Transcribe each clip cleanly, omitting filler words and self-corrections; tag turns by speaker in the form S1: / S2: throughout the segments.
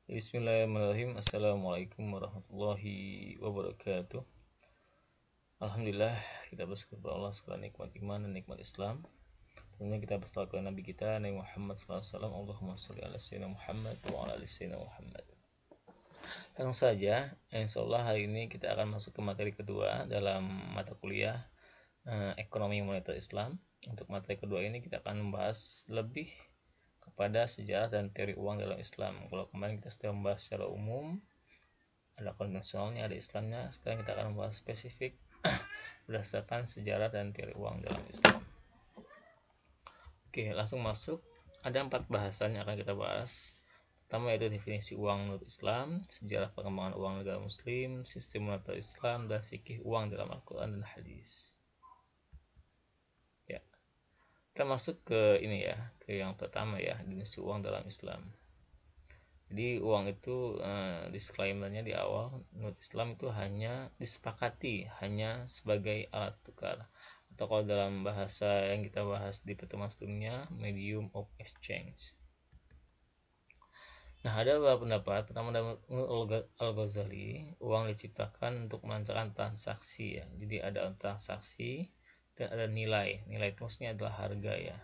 S1: Bismillahirrahmanirrahim. Assalamualaikum warahmatullahi wabarakatuh. Alhamdulillah, kita bersyukur kepada Allah segala nikmat iman dan nikmat Islam. Tentunya kita bersalawat kepada Nabi kita Nabi Muhammad SAW. Allahumma sholli ala sayyidina Muhammad wa ala ali sayyidina Muhammad. Langsung saja, insyaallah hari ini kita akan masuk ke materi kedua dalam mata kuliah Ekonomi Moneter Islam. Untuk materi kedua ini kita akan membahas lebih kepada sejarah dan teori uang dalam Islam. Kalau kemarin kita sudah membahas secara umum, ada konvensionalnya, ada Islamnya. Sekarang kita akan membahas spesifik berdasarkan sejarah dan teori uang dalam Islam. Oke, langsung masuk. Ada 4 bahasan yang akan kita bahas. Pertama yaitu definisi uang menurut Islam, sejarah perkembangan uang negara Muslim, sistem moneter Islam, dan fikih uang dalam Al-Quran dan Hadis. Kita masuk ke ini ya, ke yang pertama ya, definisi uang dalam Islam. Jadi uang itu disclaimernya di awal, menurut Islam itu hanya disepakati hanya sebagai alat tukar, atau kalau dalam bahasa yang kita bahas di pertemuan sebelumnya, medium of exchange. Nah, ada beberapa pendapat. Pertama, menurut Al-Ghazali, uang diciptakan untuk melancarkan transaksi ya. Jadi ada transaksi dan ada nilai. Nilai itu maksudnya adalah harga ya.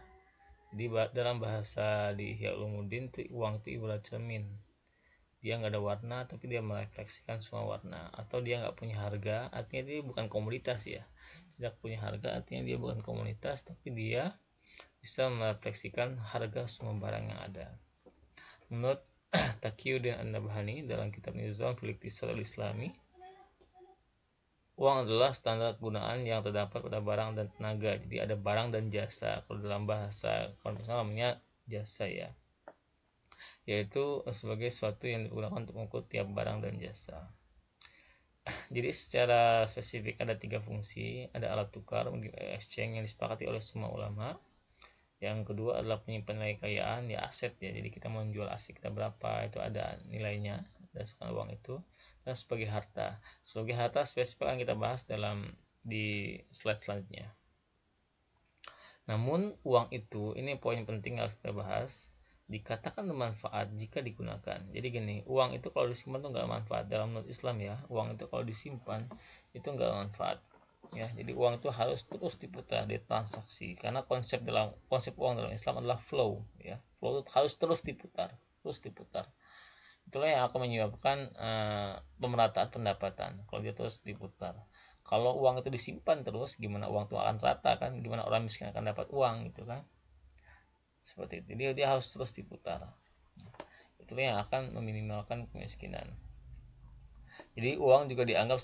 S1: Jadi dalam bahasa di Ihya Ulumuddin itu uang itu ibarat cermin. Dia nggak ada warna tapi dia merefleksikan semua warna. Atau dia nggak punya harga, artinya dia bukan komoditas ya. Tidak punya harga artinya dia bukan komoditas, tapi dia bisa merefleksikan harga semua barang yang ada. Menurut Taqiyuddin An-Nabhani dalam kitab Nizam fil Iqtisad al-Islami, uang adalah standar kegunaan yang terdapat pada barang dan tenaga. Jadi ada barang dan jasa. Kalau dalam bahasa konvensional namanya jasa ya. Yaitu sebagai sesuatu yang digunakan untuk mengukur tiap barang dan jasa. Jadi secara spesifik ada 3 fungsi. Ada alat tukar, exchange yang disepakati oleh semua ulama. Yang kedua adalah penyimpan nilai kekayaan, ya aset ya. Jadi kita mau menjual aset kita berapa, itu ada nilainya berdasarkan uang itu. Dan sebagai harta spesifik akan kita bahas di slide selanjutnya. Namun uang itu, ini poin penting yang harus kita bahas, dikatakan bermanfaat jika digunakan. Jadi gini, uang itu kalau disimpan itu nggak manfaat dalam menurut Islam ya. Uang itu kalau disimpan itu nggak manfaat ya. Jadi uang itu harus terus diputar, ditransaksi, karena konsep uang dalam Islam adalah flow ya. Flow itu harus terus diputar. Itulah yang akan menyebabkan pemerataan pendapatan kalau dia terus diputar. Kalau uang itu disimpan terus, gimana uang itu akan rata kan? Gimana orang miskin akan dapat uang gitu kan? Seperti itu. Dia harus terus diputar. Itulah yang akan meminimalkan kemiskinan. Jadi uang juga dianggap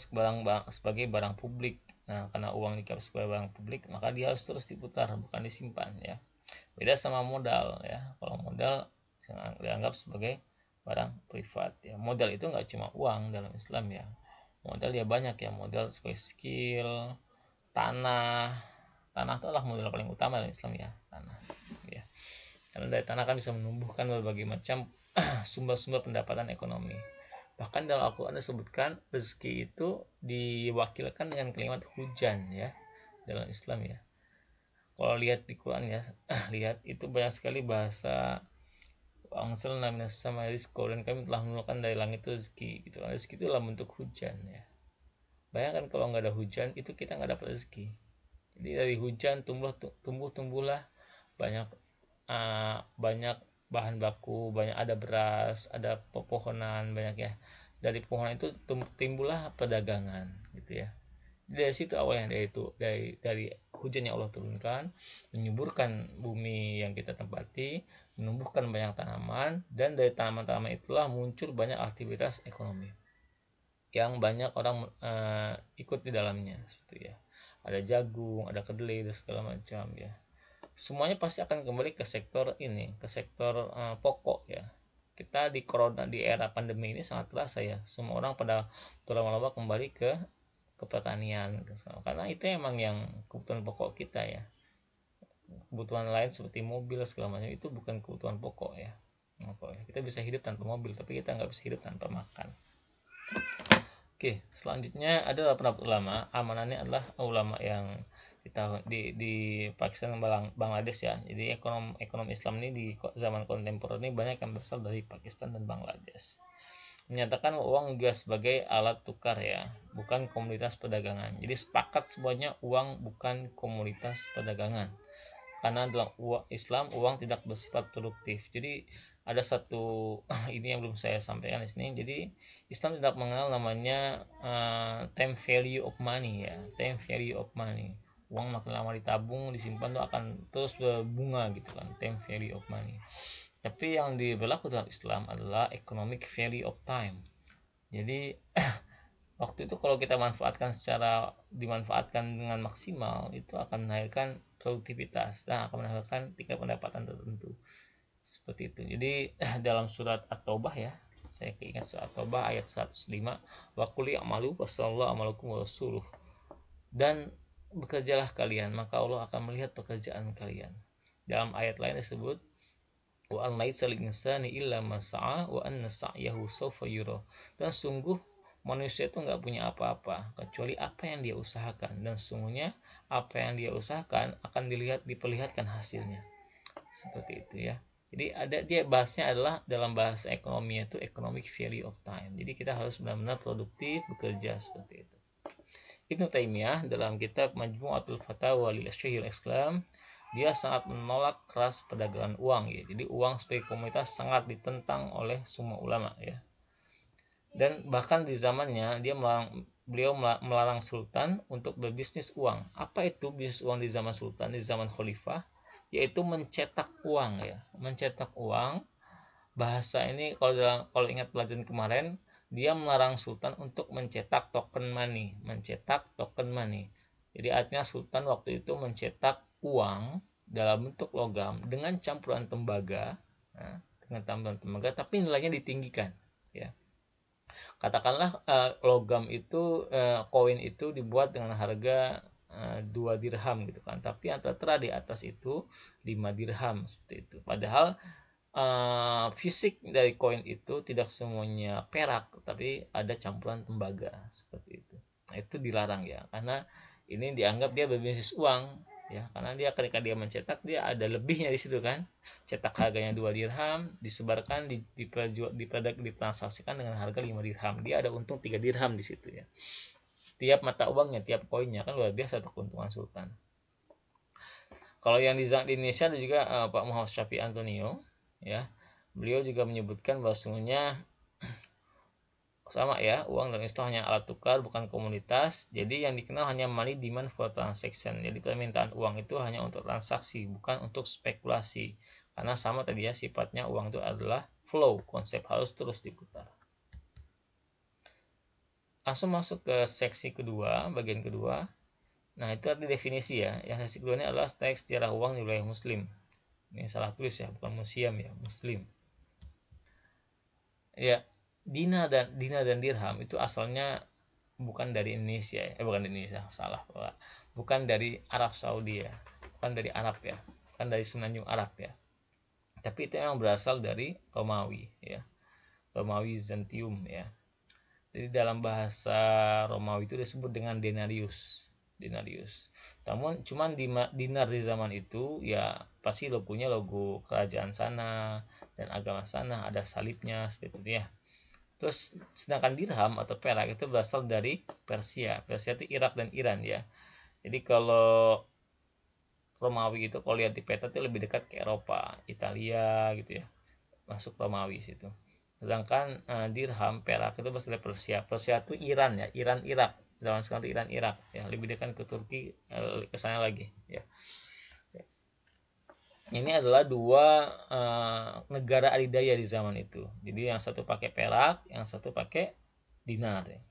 S1: sebagai barang publik. Nah, karena uang dianggap sebagai barang publik, maka dia harus terus diputar, bukan disimpan ya. Beda sama modal ya. Kalau modal dianggap sebagai barang privat ya. Modal itu nggak cuma uang dalam Islam ya. Modal ya banyak ya. Modal sebagai skill, tanah itu adalah modal paling utama dalam Islam ya, tanah ya. Karena dari tanah kan bisa menumbuhkan berbagai macam sumber-sumber pendapatan ekonomi. Bahkan dalam Al-Quran disebutkan rezeki itu diwakilkan dengan kalimat hujan ya dalam Islam ya. Kalau lihat di Quran ya, lihat itu banyak sekali bahasa Angsalna minas samai rizqa, dan kami telah menurunkan dari langit rezeki gitu. Rezeki itu dalam bentuk hujan ya. Bayangkan kalau nggak ada hujan itu kita nggak dapat rezeki. Jadi dari hujan tumbuhlah banyak bahan baku, banyak ada beras, ada pepohonan banyak ya. Dari pohon itu timbullah perdagangan gitu ya. Dari situ awalnya dari hujan yang Allah turunkan, menyuburkan bumi yang kita tempati, menumbuhkan banyak tanaman, dan dari tanaman-tanaman itulah muncul banyak aktivitas ekonomi yang banyak orang ikut di dalamnya seperti ya. Ada jagung, ada kedelai dan segala macam ya. Semuanya pasti akan kembali ke sektor pokok ya. Kita di era pandemi ini sangat terasa ya. Semua orang pada berlomba-lomba kembali ke pertanian karena itu emang yang kebutuhan pokok kita ya. Kebutuhan lain seperti mobil segala macam itu bukan kebutuhan pokok ya. Kita bisa hidup tanpa mobil, tapi kita nggak bisa hidup tanpa makan. Oke, selanjutnya adalah pendapat ulama. Amanahnya adalah ulama yang di Pakistan dan Bangladesh ya. Jadi ekonomi Islam ini di zaman kontemporer ini banyak yang berasal dari Pakistan dan Bangladesh. Menyatakan uang juga sebagai alat tukar ya, bukan komoditas perdagangan. Jadi sepakat semuanya uang bukan komoditas perdagangan. Karena dalam Islam uang tidak bersifat produktif. Jadi ada satu ini yang belum saya sampaikan di sini. Jadi Islam tidak mengenal namanya time value of money ya, time value of money. Uang makin lama ditabung, disimpan tuh akan terus berbunga gitu kan, time value of money. Tapi yang diberlaku dalam Islam adalah economic value of time. Jadi waktu itu kalau kita dimanfaatkan dengan maksimal, itu akan melahirkan produktivitas dan akan menghasilkan tingkat pendapatan tertentu seperti itu. Jadi dalam surat At-Taubah ya, saya keingat surat At-Taubah ayat 105, wa qul i'malu fasallallahu amalukum wa rasuluh, dan bekerjalah kalian maka Allah akan melihat pekerjaan kalian. Dalam ayat lain disebut wa an laisa lil insani illa ma sa'a wa anna sa'yahu sawfa yura, dan sungguh manusia itu nggak punya apa-apa kecuali apa yang dia usahakan, dan sungguhnya apa yang dia usahakan akan diperlihatkan hasilnya. Seperti itu ya. Jadi dia bahasnya adalah dalam bahasa ekonomi itu economic value of time. Jadi kita harus benar-benar produktif bekerja seperti itu. Ibnu Taimiyah dalam kitab Majmu'atul Fatawa lil Syekhul Islam, dia sangat menolak keras perdagangan uang ya. Jadi uang sebagai komoditas sangat ditentang oleh semua ulama ya. Dan bahkan di zamannya beliau melarang sultan untuk berbisnis uang. Apa itu bisnis uang di zaman sultan, di zaman khalifah? Yaitu mencetak uang ya. Mencetak uang. Bahasa ini kalau ingat pelajaran kemarin, dia melarang sultan untuk mencetak token money, Jadi artinya sultan waktu itu mencetak uang dalam bentuk logam dengan campuran tembaga, tapi nilainya ditinggikan ya. Katakanlah logam itu, koin itu dibuat dengan harga 2 dirham gitu kan, tapi yang tertera di atas itu 5 dirham seperti itu. Padahal fisik dari koin itu tidak semuanya perak, tapi ada campuran tembaga seperti itu. Nah, itu dilarang ya, karena ini dianggap dia berbisnis uang ya, karena dia ketika dia mencetak dia ada lebihnya di situ kan. Cetak harganya 2 dirham, disebarkan ditransaksikan dengan harga 5 dirham. Dia ada untung 3 dirham di situ ya. Tiap mata uangnya, tiap koinnya kan luar biasa keuntungan sultan. Kalau yang di Indonesia ada juga Pak Muhammad Syafi'i Antonio ya. Beliau juga menyebutkan bahwasanya sama ya, uang dan Islam hanya alat tukar bukan komoditas. Jadi yang dikenal hanya money demand for transaction. Jadi permintaan uang itu hanya untuk transaksi, bukan untuk spekulasi. Karena sama tadi ya, sifatnya uang itu adalah flow, konsep harus terus diputar. Langsung masuk ke seksi kedua, bagian kedua. Nah, itu ada definisi ya. Yang seksi kedua ini adalah teks sejarah uang di wilayah muslim. Ini salah tulis ya, bukan museum ya, muslim. Ya, dinar dan dirham itu asalnya bukan dari Indonesia ya. Bukan dari Arab Saudi ya. Bukan dari Arab ya. Bukan dari semenanjung Arab ya. Tapi itu memang berasal dari Romawi ya. Romawi Zantium ya. Jadi dalam bahasa Romawi itu disebut dengan denarius. Namun cuman dinar di zaman itu ya pasti logonya logo kerajaan sana dan agama sana, ada salibnya seperti itu ya. Terus sedangkan dirham atau perak itu berasal dari Persia. Persia itu Irak dan Iran ya. Jadi kalau Romawi itu kalau lihat di peta itu lebih dekat ke Eropa, Italia gitu ya. Masuk Romawi situ. Sedangkan dirham perak itu berasal dari Persia. Persia itu Iran ya, Iran Irak. Zaman sekarang itu Iran Irak ya, lebih dekat ke Turki, ke sana lagi ya. Ini adalah dua negara adidaya di zaman itu. Jadi yang satu pakai perak, yang satu pakai dinar ya.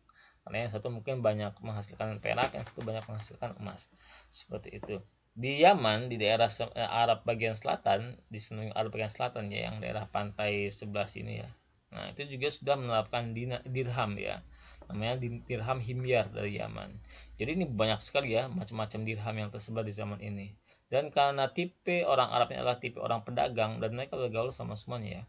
S1: Karena yang satu mungkin banyak menghasilkan perak, yang satu banyak menghasilkan emas. Seperti itu. Di Yaman, di daerah Arab bagian selatan, di semenanjung Arab bagian selatan ya, yang daerah pantai sebelah sini ya. Nah, itu juga sudah menerapkan dirham ya. Namanya dirham himyar dari Yaman. Jadi ini banyak sekali ya macam-macam dirham yang tersebar di zaman ini. Dan karena tipe orang Arabnya adalah tipe orang pedagang dan mereka bergaul sama semuanya ya.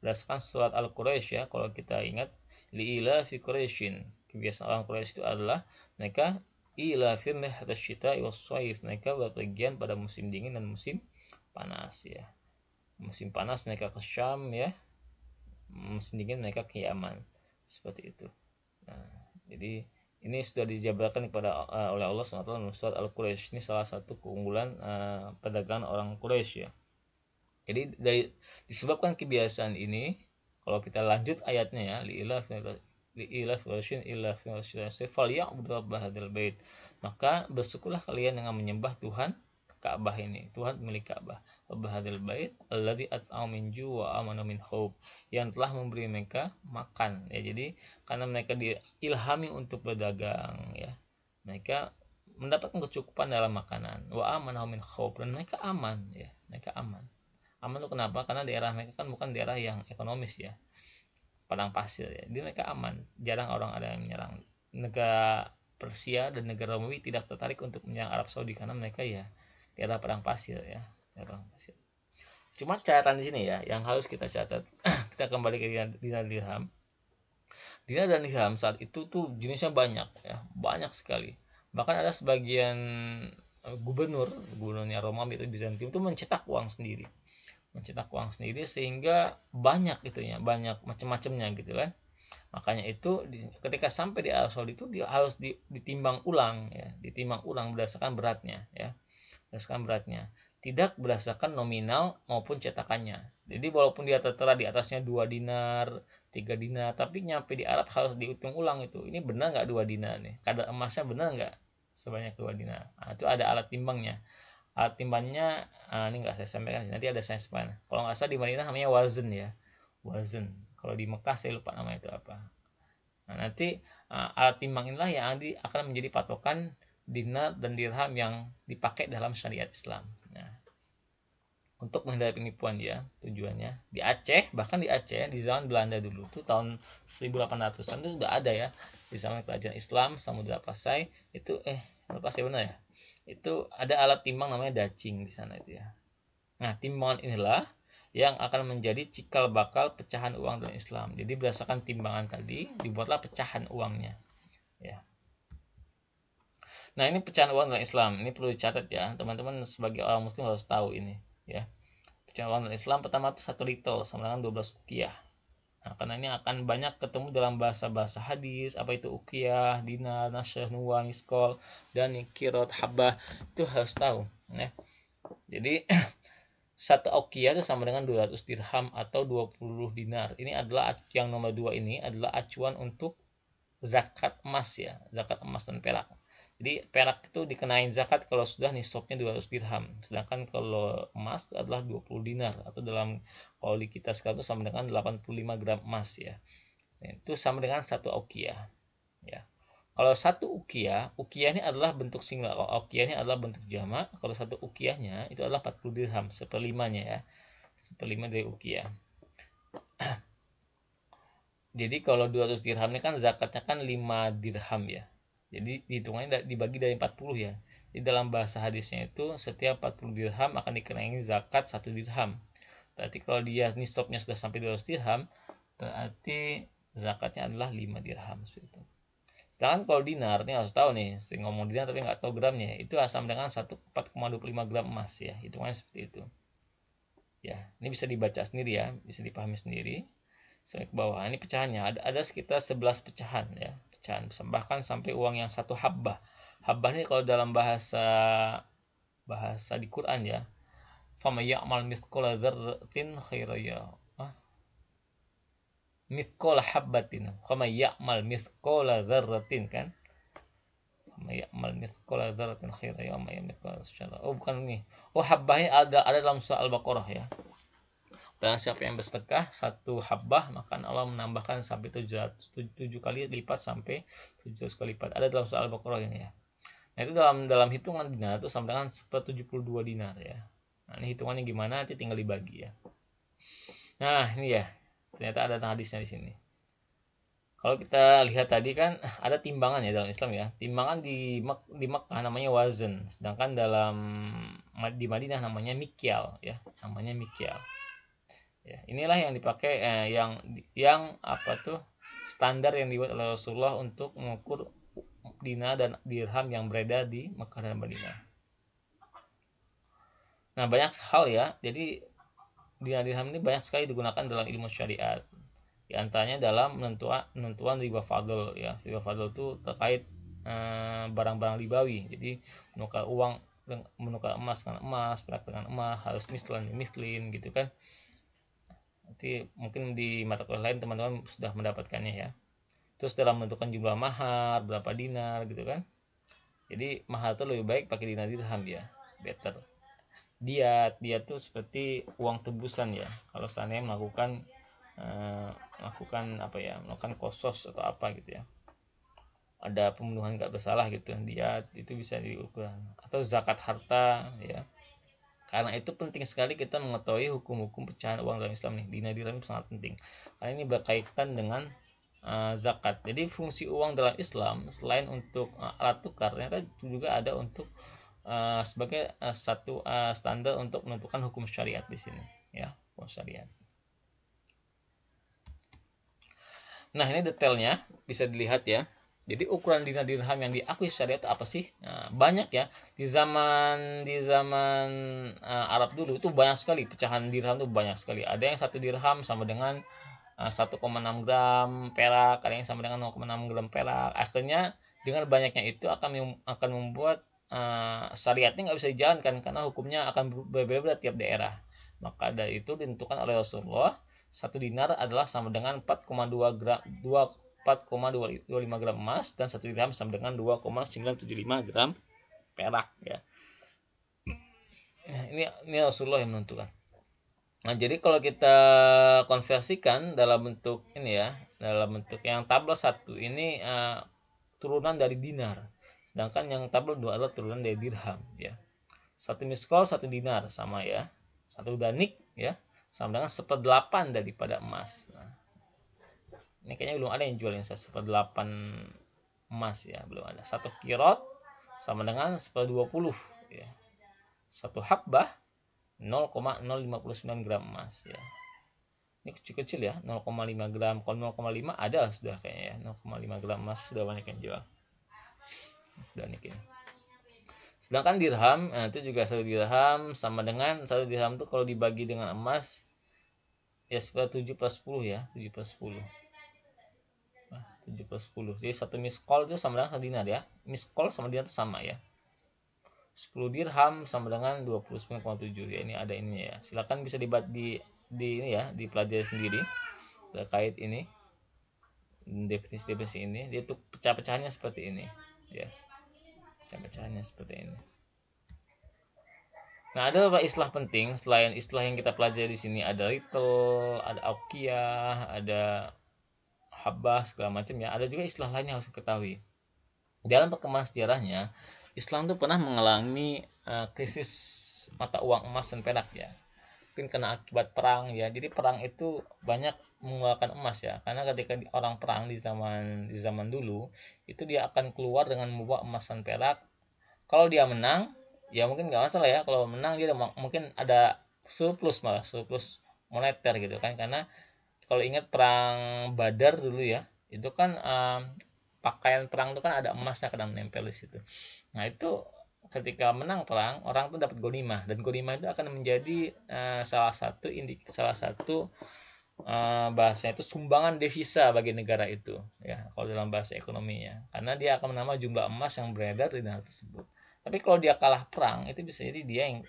S1: Berdasarkan surat Al-Quraisy ya, kalau kita ingat li'ila fi Quraisyin. Kebiasaan orang Quraisy itu adalah mereka ila firnih syita was shaif, mereka berpergian pada musim dingin dan musim panas ya. Musim panas mereka ke Syam ya, musim dingin mereka ke Yaman, seperti itu. Nah, jadi ini sudah dijabarkan kepada oleh Allah SWT dalam surat Al-Quraisy. Ini salah satu keunggulan perdagangan orang Quraisy ya. Jadi disebabkan kebiasaan ini, kalau kita lanjut ayatnya ya, li'ilaf Quraisyin ilaf falya'budu rabb hadzal bait. Maka bersyukurlah kalian dengan menyembah Tuhan Ka'bah ini, Tuhan milik Ka'bah, rabb hadzal bait alladzi at'am min ju' wa amana min khauf, yang telah memberi mereka makan ya. Jadi karena mereka diilhami untuk berdagang ya, mereka mendapatkan kecukupan dalam makanan, wa amana min khauf, dan mereka aman ya, mereka aman. Aman itu kenapa? Karena daerah mereka kan bukan daerah yang ekonomis ya, padang pasir ya. Jadi mereka aman, jarang orang ada yang menyerang. Negara Persia dan negara Romawi tidak tertarik untuk menyerang Arab Saudi karena mereka ya daerah padang pasir ya, daerah padang pasir. Cuma catatan di sini ya, yang harus kita catat, kita kembali ke dinar dirham. Dinar dan dirham saat itu tuh jenisnya banyak ya, banyak sekali. Bahkan ada sebagian gubernurnya Romawi itu Bizantium itu mencetak uang sendiri, sehingga banyak itunya, banyak macam-macamnya gitu kan. Makanya itu ketika sampai di Arab Saudi itu dia harus ditimbang ulang ya, ditimbang ulang berdasarkan beratnya ya, berdasarkan beratnya, tidak berdasarkan nominal maupun cetakannya. Jadi walaupun dia tertera di atasnya 2 dinar, 3 dinar, tapi nyampe di Arab harus dihitung ulang itu. Ini benar nggak 2 dinar nih? Kadar emasnya benar nggak sebanyak 2 dinar? Nah, itu ada alat timbangnya. Alat timbangnya ini nggak saya sampaikan, nanti ada saya sampaikan. Kalau nggak salah di Madinah namanya wazn ya, wazn. Kalau di Mekah saya lupa namanya itu apa. Nah, nanti alat timbang inilah yang akan menjadi patokan dinar dan dirham yang dipakai dalam syariat Islam. Nah, untuk menghindari penipuan ya, tujuannya di Aceh, bahkan di Aceh di zaman Belanda dulu tuh tahun 1800-an itu sudah ada ya, di zaman kerajaan Islam Samudra Pasai itu Pasai benar ya, itu ada alat timbang namanya dacing di sana itu ya. Nah, timbangan inilah yang akan menjadi cikal bakal pecahan uang dalam Islam. Jadi berdasarkan timbangan tadi dibuatlah pecahan uangnya ya. Nah, ini pecahan uang dalam Islam. Ini perlu dicatat ya, teman-teman sebagai orang muslim harus tahu ini ya. Pecahan uang dalam Islam pertama itu 1 ritel sama dengan 12 uqiyah. Nah, karena ini akan banyak ketemu dalam bahasa-bahasa hadis, apa itu uqiyah, dinar, nasyah, nuwah, miskol, dan kirot, habbah, itu harus tahu ya. Jadi 1 uqiyah itu sama dengan 200 dirham atau 20 dinar. Ini adalah yang nomor 2 ini adalah acuan untuk zakat emas ya, zakat emas dan perak. Jadi perak itu dikenain zakat kalau sudah nisabnya 200 dirham. Sedangkan kalau emas itu adalah 20 dinar atau dalam kalau di kita sekarang itu sama dengan 85 gram emas ya. Itu sama dengan 1 uqiyah ya. Kalau 1 uqiyah ini adalah bentuk singular. Kalau uqiyah ini adalah bentuk jamak. Kalau 1 uqiyahnya itu adalah 40 dirham, seperlimanya ya. Seperlima dari uqiyah. Jadi kalau 200 dirham ini kan zakatnya kan 5 dirham ya. Jadi hitungannya dibagi dari 40 ya. Jadi dalam bahasa hadisnya itu setiap 40 dirham akan dikenai zakat 1 dirham. Berarti kalau dia nisabnya sudah sampai 200 dirham, berarti zakatnya adalah 5 dirham seperti itu. Sedangkan kalau dinar, ini harus tahu nih, sering ngomong dinar tapi nggak tahu gramnya, itu sama dengan 4,25 gram emas ya, hitungannya seperti itu. Ya, ini bisa dibaca sendiri ya, bisa dipahami sendiri. Sampai ke bawah, ini pecahannya ada sekitar 11 pecahan ya. Bahkan sampai uang yang 1 habbah. Habbah ini kalau dalam bahasa di Quran ya, faman ya'mal mithqala dzarratin khairan yarah, mithqala habbatin, faman ya'mal mithqala dzarratin kan, faman ya'mal mithqala dzarratin khairan yarah. Oh bukan ini, habbahnya ada dalam surah Al-Baqarah ya. Dan siapa yang bersedekah 1 habbah, maka Allah menambahkan sampai 7 kali lipat sampai 700 kali lipat. Ada dalam surah Al-Baqarah ini ya. Nah, itu dalam hitungan dinar itu sama dengan 172 dinar ya. Nah, ini hitungannya gimana nanti tinggal dibagi ya. Nah, ini ya. Ternyata ada hadisnya di sini. Kalau kita lihat tadi kan ada timbangan ya dalam Islam ya. Timbangan di Mekah namanya wazn, sedangkan di Madinah namanya mikyal ya. Namanya mikyal. Ya, inilah yang dipakai yang apa tuh standar yang dibuat oleh Rasulullah untuk mengukur dinar dan dirham yang beredar di Mekah dan Madinah. Nah, banyak hal ya. Jadi dinar dirham ini banyak sekali digunakan dalam ilmu syariat. Di antaranya dalam penentuan riba fadl ya. Riba fadl itu terkait barang-barang ribawi. Jadi menukar uang, menukar emas dengan emas, perak dengan emas, harus mislin gitu kan. Nanti mungkin di mata kuliah lain teman-teman sudah mendapatkannya ya. Terus dalam menentukan jumlah mahar, berapa dinar gitu kan. Jadi mahar itu lebih baik pakai dinar dirham ya, better. Dia tuh seperti uang tebusan ya. Kalau seandainya melakukan melakukan kosos atau apa gitu ya. Ada pembunuhan nggak bersalah gitu, dia itu bisa diukur. Atau zakat harta ya. Karena itu penting sekali kita mengetahui hukum-hukum pecahan uang dalam Islam nih. Dinar dirham sangat penting. Karena ini berkaitan dengan zakat. Jadi fungsi uang dalam Islam selain untuk alat tukar, ternyata juga ada untuk sebagai satu standar untuk menentukan hukum syariat di sini, ya, hukum syariat. Nah, ini detailnya bisa dilihat ya. Jadi ukuran dinar dirham yang diakui syariat itu apa sih? Nah, banyak ya. Di zaman Arab dulu itu banyak sekali pecahan dirham itu banyak sekali. Ada yang 1 dirham sama dengan 1,6 gram perak, ada yang sama dengan 0,6 gram perak. Akhirnya dengan banyaknya itu akan membuat syariatnya nggak bisa dijalankan karena hukumnya akan berbeda-beda tiap daerah. Maka dari itu ditentukan oleh Rasulullah 1 dinar adalah sama dengan 4,25 gram emas dan 1 dirham sama dengan 2,975 gram perak ya. Ini Rasulullah yang menentukan. Nah, jadi kalau kita konversikan dalam bentuk ini ya, dalam bentuk yang tabel 1 ini turunan dari dinar. Sedangkan yang tabel 2 adalah turunan dari dirham ya. 1 miskol 1 dinar sama ya. 1 danik ya sama dengan 1/8 daripada emas. Nah, ini kayaknya belum ada yang jual yang 1/8 emas ya, belum ada. 1 kirot sama dengan 1/20 ya. 1 habbah 0,059 gram emas ya. Ini kecil-kecil ya, 0,5 gram. Kalau 0,5 ada sudah kayaknya ya, 0,5 gram emas sudah banyak yang jual. Dan ini. Sedangkan dirham, itu juga 1 dirham sama dengan 1 dirham itu kalau dibagi dengan emas ya sekitar 7/10 ya, 7/10. 7/10. Jadi 1 miskol itu sama dengan 1 dinar ya. Miskol sama dinar itu sama ya. 10 dirham sama dengan 29,7 ya. Ini ada ini ya. Silakan bisa di ini ya, dipelajari sendiri terkait ini. Definisi ini. Dia tuh pecah-pecahannya seperti ini ya. Pecah-pecahannya seperti ini. Nah, ada beberapa istilah penting selain istilah yang kita pelajari di sini, ada retail, ada auqiyah, ada habah segala macam ya. Ada juga istilah lain yang harus diketahui. Dalam perkembangan sejarahnya, Islam itu pernah mengalami krisis mata uang emas dan perak ya. Mungkin karena akibat perang ya. Jadi perang itu banyak mengeluarkan emas ya. Karena ketika orang perang di zaman dulu, itu dia akan keluar dengan membawa emas dan perak. Kalau dia menang, ya mungkin nggak masalah ya. Kalau menang dia mungkin ada surplus moneter gitu kan. Karena kalau ingat perang Badar dulu ya, itu kan pakaian perang itu kan ada emasnya kadang menempel di situ. Nah, itu ketika menang perang, orang tuh dapat ghanimah, dan ghanimah itu akan menjadi salah satu bahasa itu sumbangan devisa bagi negara itu ya, kalau dalam bahasa ekonominya, karena dia akan menambah jumlah emas yang beredar di negara tersebut. Tapi kalau dia kalah perang, itu bisa jadi dia yang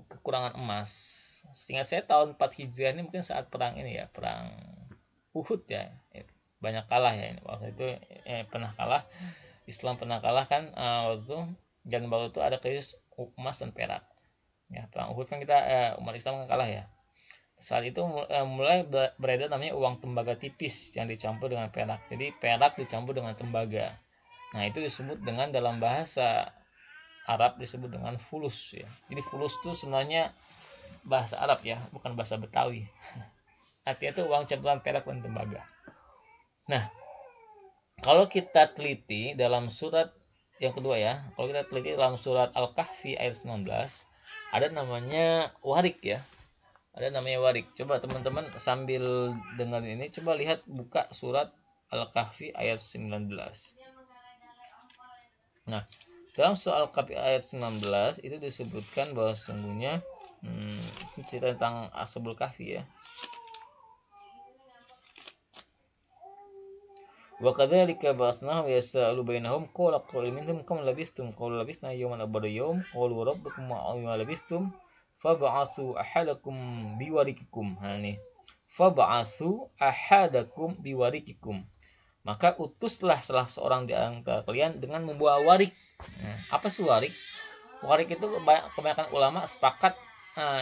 S1: kekurangan emas. Sehingga saya tahun 4 Hijriah ini mungkin saat perang ini ya, perang Uhud ya, banyak kalah ya ini. Waktu itu pernah kalah, Islam pernah kalah kan waktu itu, dan baru itu ada krisis emas dan perak. Ya, perang Uhud kan kita umat Islam kan kalah ya. Saat itu mulai beredar namanya uang tembaga tipis yang dicampur dengan perak. Jadi perak dicampur dengan tembaga. Nah, itu disebut dengan dalam bahasa Arab disebut dengan fulus ya. Jadi fulus itu sebenarnya bahasa Arab ya, bukan bahasa Betawi. Artinya itu uang campuran perak dan tembaga. Nah, kalau kita teliti dalam surat yang kedua ya, kalau kita teliti dalam surat Al-Kahfi ayat 19, ada namanya warik ya. Ada namanya warik. Coba teman-teman sambil dengar ini, coba lihat, buka surat Al-Kahfi ayat 19. Nah, dalam surat Al-Kahfi ayat 19 itu disebutkan bahwa sesungguhnya cerita tentang Ashabul Kahfi ya. Wa kadzalika ba'atsnahum yas'alu bainahum qala qul minhum kam labistum qalu labisna yawman aw ba'da yawm qalu rabbukum ma labistum fab'atsu ahadakum biwarikikum. Nih, fab'atsu ahadakum biwarikikum, maka utuslah salah seorang di antara kalian dengan membawa warik. Apa sih warik? Warik itu kebanyakan ulama sepakat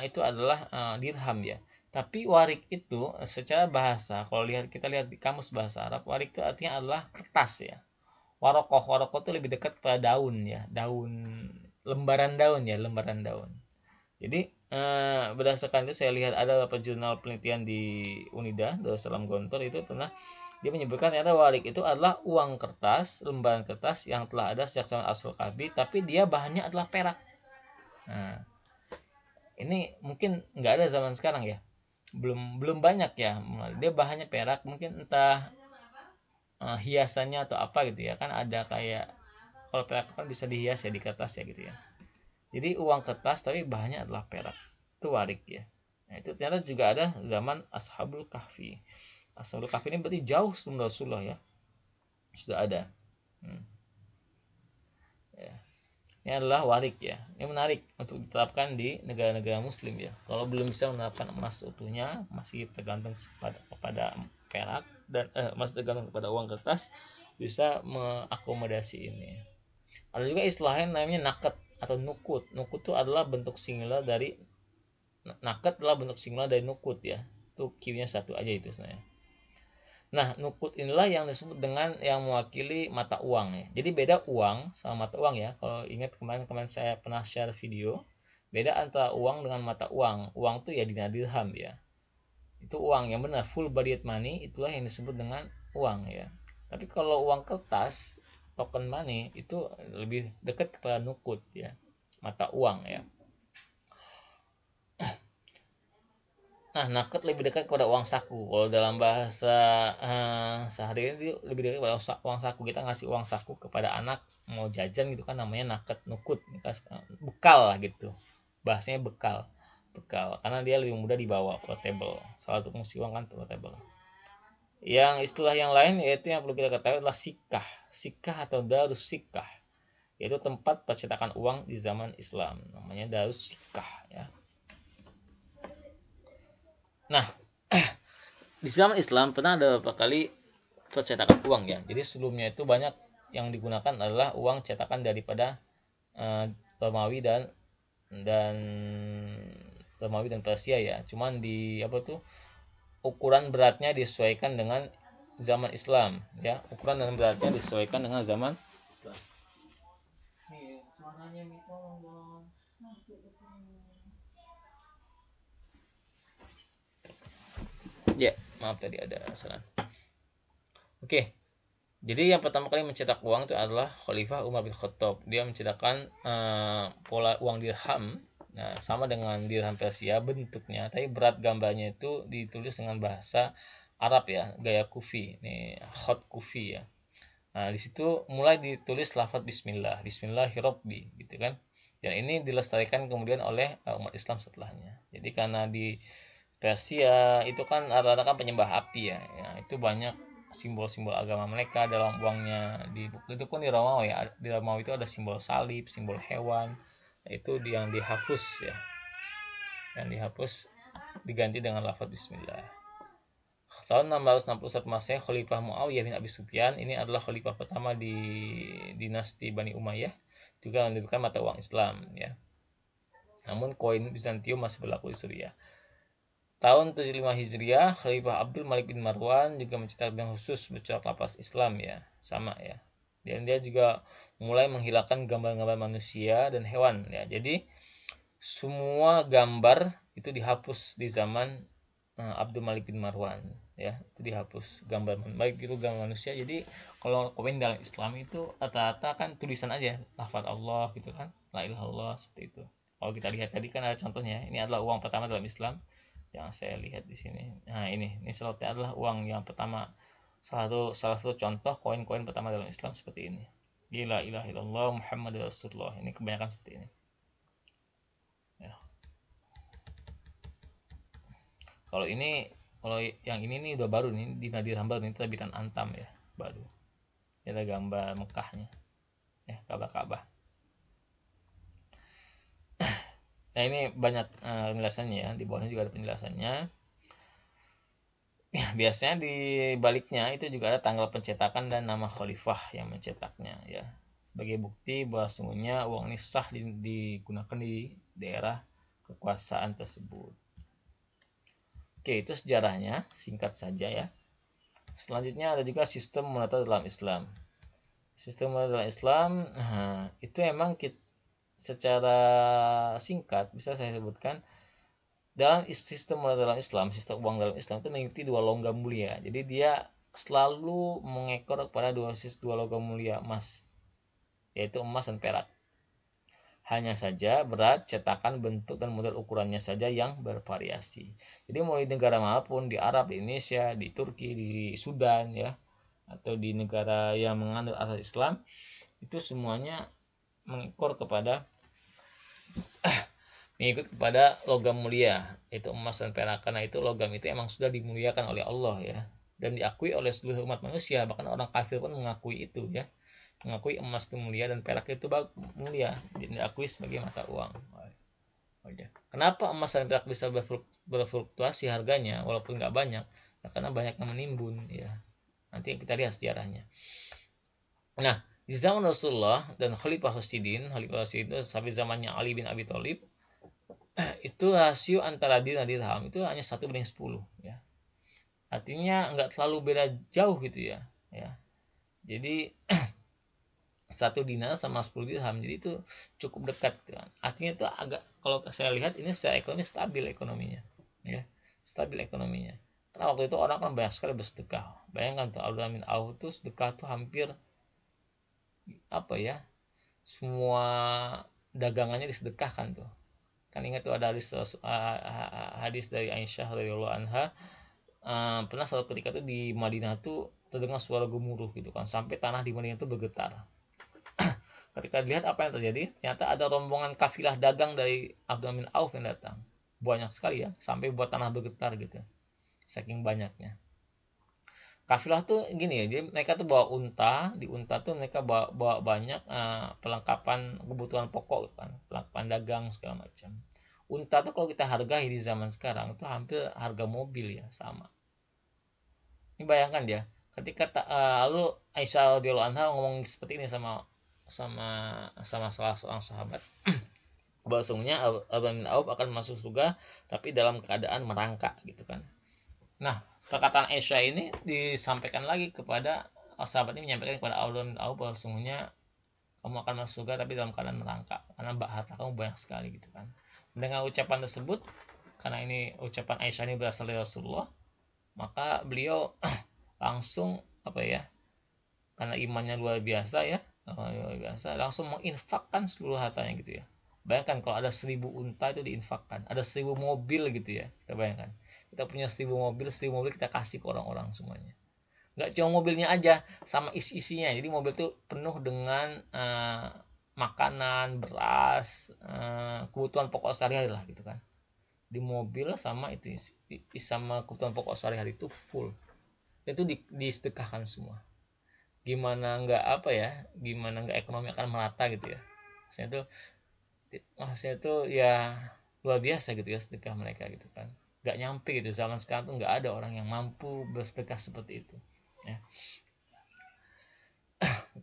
S1: itu adalah dirham ya. Tapi warik itu secara bahasa, kalau kita lihat di kamus bahasa Arab, warik itu artinya adalah kertas ya. Warokoh itu lebih dekat kepada daun ya, lembaran daun. Jadi berdasarkan itu saya lihat ada beberapa jurnal penelitian di Unida, Darussalam Gontor, itu pernah dia menyebutkan ternyata warik itu adalah uang kertas, lembaran kertas yang telah ada sejak zaman Ashabul Kahfi, tapi dia bahannya adalah perak. Nah, ini mungkin nggak ada zaman sekarang ya, belum banyak ya. Dia bahannya perak, mungkin entah hiasannya atau apa gitu ya, kan ada kayak kalau perak kan bisa dihias ya di kertas ya gitu ya. Jadi uang kertas tapi bahannya adalah perak, itu warik ya. Nah, itu ternyata juga ada zaman Ashabul Kahfi. Ashabul Kahfi ini berarti jauh sebelum Rasulullah ya, sudah ada. Ya. Ini adalah warik ya. Ini menarik untuk diterapkan di negara-negara Muslim ya. Kalau belum bisa menerapkan emas utuhnya, masih tergantung kepada perak dan masih tergantung kepada uang kertas, bisa mengakomodasi ini. Ada juga istilahnya namanya naket atau nukut. Nukut itu adalah bentuk singular dari naket, adalah bentuk singular dari nukut ya. Itu Q-nya satu aja itu sebenarnya. Nah, nukut inilah yang disebut dengan yang mewakili mata uang ya. Jadi beda uang sama mata uang ya. Kalau ingat kemarin saya pernah share video, beda antara uang dengan mata uang. Uang itu ya dinar dirham ya. Itu uang yang benar, full bodied money, itulah yang disebut dengan uang ya. Tapi kalau uang kertas, token money, itu lebih dekat kepada nukut ya, mata uang ya. Nah, naket lebih dekat kepada uang saku. Kalau dalam bahasa sehari ini lebih dekat kepada uang saku. Kita ngasih uang saku kepada anak mau jajan gitu kan, namanya naket, nukut. Bekal lah gitu. Bahasanya bekal. Karena dia lebih mudah dibawa, portable. Salah satu fungsi uang kan portable. Yang istilah yang lain yaitu yang perlu kita ketahui adalah sikah. Sikah atau darus sikah, yaitu tempat percetakan uang di zaman Islam. Namanya darus sikah ya. Nah, di zaman Islam pernah ada beberapa kali percetakan uang ya. Jadi sebelumnya itu banyak yang digunakan adalah uang cetakan daripada Romawi dan Persia ya. Cuman di ukuran beratnya disesuaikan dengan zaman Islam ya. Ukuran dan beratnya disesuaikan dengan zaman Islam. Ya, maaf tadi ada salah. Oke. Jadi yang pertama kali mencetak uang itu adalah Khalifah Umar bin Khattab. Dia mencetakkan pola uang dirham. Nah, sama dengan dirham Persia bentuknya, tapi berat gambarnya itu ditulis dengan bahasa Arab ya, gaya Kufi. Ini khat Kufi ya. Nah, di situ mulai ditulis lafaz bismillah, bismillahirrabbi gitu kan. Dan ini dilestarikan kemudian oleh umat Islam setelahnya. Jadi karena di Persia itu kan rata-rata kan penyembah api ya. Itu banyak simbol-simbol agama mereka dalam uangnya. Itu pun di Romawi ya. Di Romawi itu ada simbol salib, simbol hewan. Itu yang dihapus ya. Yang dihapus diganti dengan lafaz bismillah. Tahun 661 Masehi, Khalifah Muawiyah bin Abi Sufyan ini adalah khalifah pertama di dinasti Bani Umayyah, juga mendirikan mata uang Islam ya. Namun koin Bizantium masih berlaku di Suriah. Tahun 75 Hijriah, Khalifah Abdul Malik bin Marwan juga mencetak dengan khusus bercorak lafaz Islam ya, sama ya. Dan dia juga mulai menghilangkan gambar-gambar manusia dan hewan ya. Jadi semua gambar itu dihapus di zaman Abdul Malik bin Marwan ya, itu dihapus gambar, baik itu gambar manusia. Jadi kalau koin dalam Islam itu rata-rata kan tulisan aja lafaz Allah gitu kan, la ilaha illallah, seperti itu. Kalau kita lihat tadi kan ada contohnya, ini adalah uang pertama dalam Islam. yang saya lihat di sini. Nah, ini slotnya adalah uang yang pertama. Salah satu contoh koin-koin pertama dalam Islam seperti ini. La ilaha illallah Muhammad Rasulullah. Ini kebanyakan seperti ini. Ya. Kalau yang ini nih udah baru nih, di Nadir Hambal ini terbitan Antam ya, baru. Ini ada gambar Mekahnya. Ya, Ka'bah. Nah, ini banyak penjelasannya ya. Di bawahnya juga ada penjelasannya. Ya, biasanya di baliknya itu juga ada tanggal pencetakan dan nama khalifah yang mencetaknya ya. Sebagai bukti bahwa sungguhnya uang ini sah digunakan di daerah kekuasaan tersebut. Oke, itu sejarahnya, singkat saja ya. Selanjutnya ada juga sistem moneter dalam Islam. Sistem moneter dalam Islam, itu emang secara singkat bisa saya sebutkan, dalam sistem moneter dalam Islam, sistem uang dalam Islam itu mengikuti dua logam mulia. Jadi dia selalu mengekor kepada dua logam mulia emas, yaitu emas dan perak. Hanya saja berat, cetakan, bentuk, dan model ukurannya saja yang bervariasi. Jadi mulai negara manapun, di Arab, di Indonesia, di Turki, di Sudan ya, atau di negara yang menganut asas Islam, itu semuanya mengikut kepada logam mulia, itu emas dan perak. Karena itu logam itu emang sudah dimuliakan oleh Allah ya, dan diakui oleh seluruh umat manusia, bahkan orang kafir pun mengakui itu ya, mengakui emas itu mulia dan perak itu mulia, diakui sebagai mata uang. Kenapa emas dan perak bisa berfluktuasi harganya walaupun nggak banyak? Ya, karena banyak yang menimbun ya. Nanti kita lihat sejarahnya. Nah, di zaman Rasulullah dan Khalifah Rasyidin itu sampai zamannya Ali bin Abi Thalib, itu rasio antara dinar dan dirham itu hanya 1:10 ya. Artinya nggak terlalu beda jauh gitu ya. Jadi 1 dinar sama 10 dirham, jadi itu cukup dekat gitu kan. Artinya itu agak, kalau saya lihat ini secara ekonomi stabil ekonominya ya, stabil ekonominya. Karena waktu itu orang kan banyak sekali bersedekah. Bayangkan tuh Abdurrahman bin Auf tuh sedekah tuh hampir semua dagangannya disedekahkan tuh. Kan ingat tuh ada hadis dari Aisyah radhiyallahu anha, pernah suatu ketika tuh di Madinah tuh terdengar suara gemuruh gitu kan, sampai tanah di Madinah tuh bergetar. Ketika dilihat apa yang terjadi, ternyata ada rombongan kafilah dagang dari Abdurrahman bin Auf yang datang. Banyak sekali ya, sampai buat tanah bergetar gitu. Saking banyaknya. Kafilah tuh gini ya, jadi mereka tuh bawa unta, di unta tuh mereka bawa banyak perlengkapan kebutuhan pokok kan, perlengkapan dagang segala macam. Unta tuh kalau kita hargai di zaman sekarang itu hampir harga mobil ya, sama. Ini bayangkan ya, ketika lalu Aisyah radhiyallahu anha ngomong seperti ini sama salah seorang sahabat, bahwasanya Abdurrahman bin Auf akan masuk surga tapi dalam keadaan merangkak gitu kan. Nah, perkataan Aisyah ini disampaikan lagi kepada sahabat ini, menyampaikan kepada Abdurrahman bin Auf bahwasanya kamu akan masuk surga tapi dalam keadaan merangkak karena harta kamu banyak sekali gitu kan. Mendengar ucapan tersebut, karena ini ucapan Aisyah ini berasal dari Rasulullah, maka beliau langsung karena imannya luar biasa ya, langsung menginfakkan seluruh hartanya gitu ya. Bayangkan kalau ada 1000 unta itu diinfakkan, ada 1000 mobil gitu ya. Kita bayangkan, kita punya 1000 mobil kita kasih ke orang-orang semuanya. Nggak cuma mobilnya aja, sama isi-isinya. Jadi mobil itu penuh dengan makanan, beras, kebutuhan pokok sehari-hari lah gitu kan. Di mobil sama itu sama kebutuhan pokok sehari-hari itu full. Itu disedekahkan semua. Gimana nggak ekonomi akan merata gitu ya. Maksudnya itu ya luar biasa gitu ya sedekah mereka gitu kan. Nggak nyampe gitu, zaman sekarang tuh nggak ada orang yang mampu bersedekah seperti itu ya.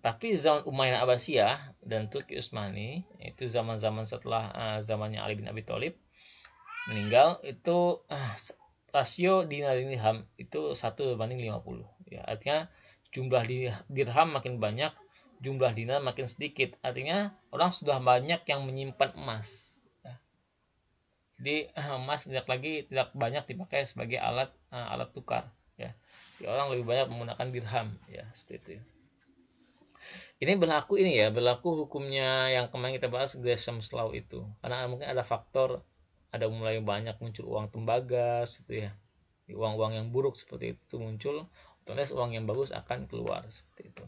S1: Tapi zaman Umayyah Abbasiyah dan Turki Utsmani, itu zaman-zaman setelah zamannya Ali bin Abi Thalib meninggal, itu rasio dinar dirham itu 1:50 ya. Artinya jumlah dirham makin banyak, jumlah dinar makin sedikit. Artinya orang sudah banyak yang menyimpan emas ya. Jadi emas tidak banyak dipakai sebagai alat tukar ya. Jadi orang lebih banyak menggunakan dirham ya, seperti itu. Ini berlaku hukumnya yang kemarin kita bahas Gresham Law itu, karena mungkin ada faktor ada mulai banyak muncul uang tembaga gitu ya, uang-uang yang buruk seperti itu muncul, otomatis uang yang bagus akan keluar seperti itu.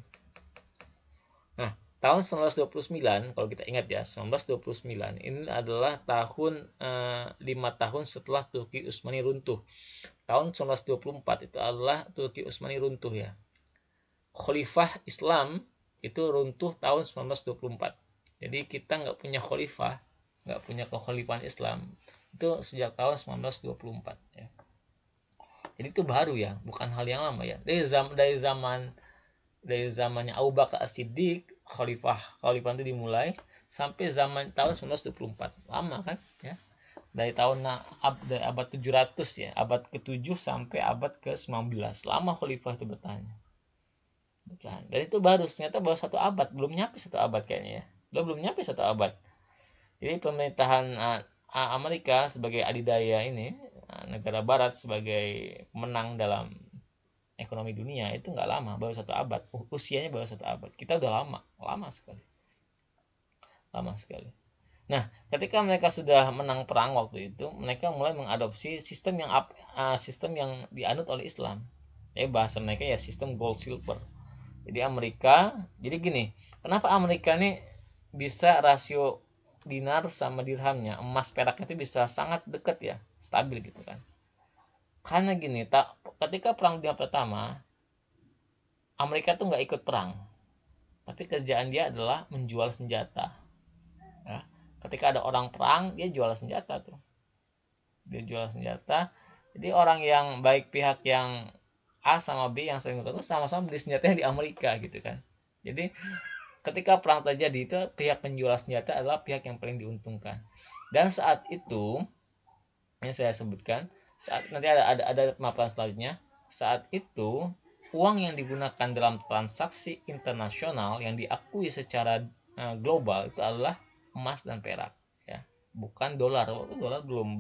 S1: Nah, tahun 1929 kalau kita ingat ya, 1929 ini adalah tahun 5 tahun setelah Turki Utsmani runtuh. Tahun 1924 itu adalah Turki Utsmani runtuh ya. Khalifah Islam itu runtuh tahun 1924. Jadi kita nggak punya khalifah, nggak punya kekhalifahan Islam itu sejak tahun 1924 ya. Jadi itu baru ya, bukan hal yang lama ya. Dari zamannya Abu Bakar As-Siddiq, khalifah itu dimulai sampai zaman tahun 1924. Lama kan ya. Dari dari abad 700 ya, abad ke-7 sampai abad ke-19. Lama khalifah itu bertahan. Dan itu ternyata baru 1 abad, belum nyampe 1 abad kayaknya ya. Belum nyampe 1 abad. Jadi pemerintahan Amerika sebagai adidaya ini, negara barat sebagai pemenang dalam ekonomi dunia itu nggak lama, baru 1 abad. Usianya baru 1 abad. Kita udah lama sekali. Nah, ketika mereka sudah menang perang waktu itu, mereka mulai mengadopsi sistem yang dianut oleh Islam. Bahasa mereka ya sistem gold silver. Jadi gini, kenapa Amerika ini bisa rasio dinar sama dirhamnya, emas peraknya itu bisa sangat dekat ya, stabil gitu kan. Karena gini, ketika perang dunia pertama, Amerika tuh nggak ikut perang, tapi kerjaan dia adalah menjual senjata. Ya, ketika ada orang perang, dia jual senjata tuh. Jadi orang yang baik pihak yang A sama B yang sering itu sama-sama beli senjata di Amerika gitu kan. Jadi ketika perang terjadi itu pihak penjual senjata adalah pihak yang paling diuntungkan. Dan saat itu yang saya sebutkan, nanti ada pemaparan selanjutnya. Saat itu uang yang digunakan dalam transaksi internasional yang diakui secara global itu adalah emas dan perak ya, bukan dolar. Dolar belum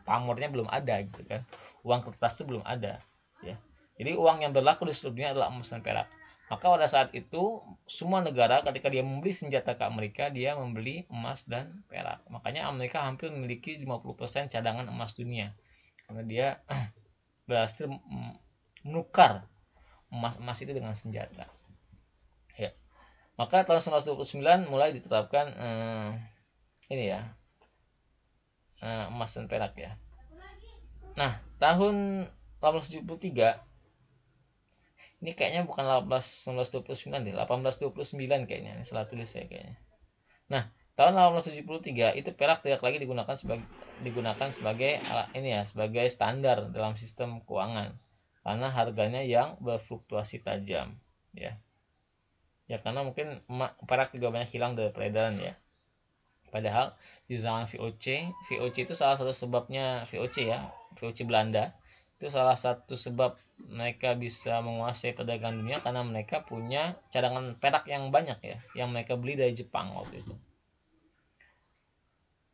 S1: pamornya belum ada gitu kan. Uang kertas itu belum ada ya. Jadi uang yang berlaku di seluruh dunia adalah emas dan perak. Maka pada saat itu semua negara ketika dia membeli senjata ke Amerika, dia membeli emas dan perak. Makanya Amerika hampir memiliki 50% cadangan emas dunia. Karena dia berhasil menukar emas itu dengan senjata. Ya. Maka tahun 1929 mulai diterapkan ini ya, emas dan perak ya. Nah, tahun 1873 ini kayaknya bukan 1929 deh, 1829 kayaknya. Ini salah tulis saya kayaknya. Nah, tahun 1873 itu perak tidak lagi digunakan sebagai sebagai standar dalam sistem keuangan karena harganya yang berfluktuasi tajam ya. Ya karena mungkin perak juga banyak hilang dari peredaran ya. Padahal di zaman VOC itu salah satu sebabnya VOC Belanda itu salah satu sebab mereka bisa menguasai perdagangan dunia karena mereka punya cadangan perak yang banyak ya, yang mereka beli dari Jepang waktu itu.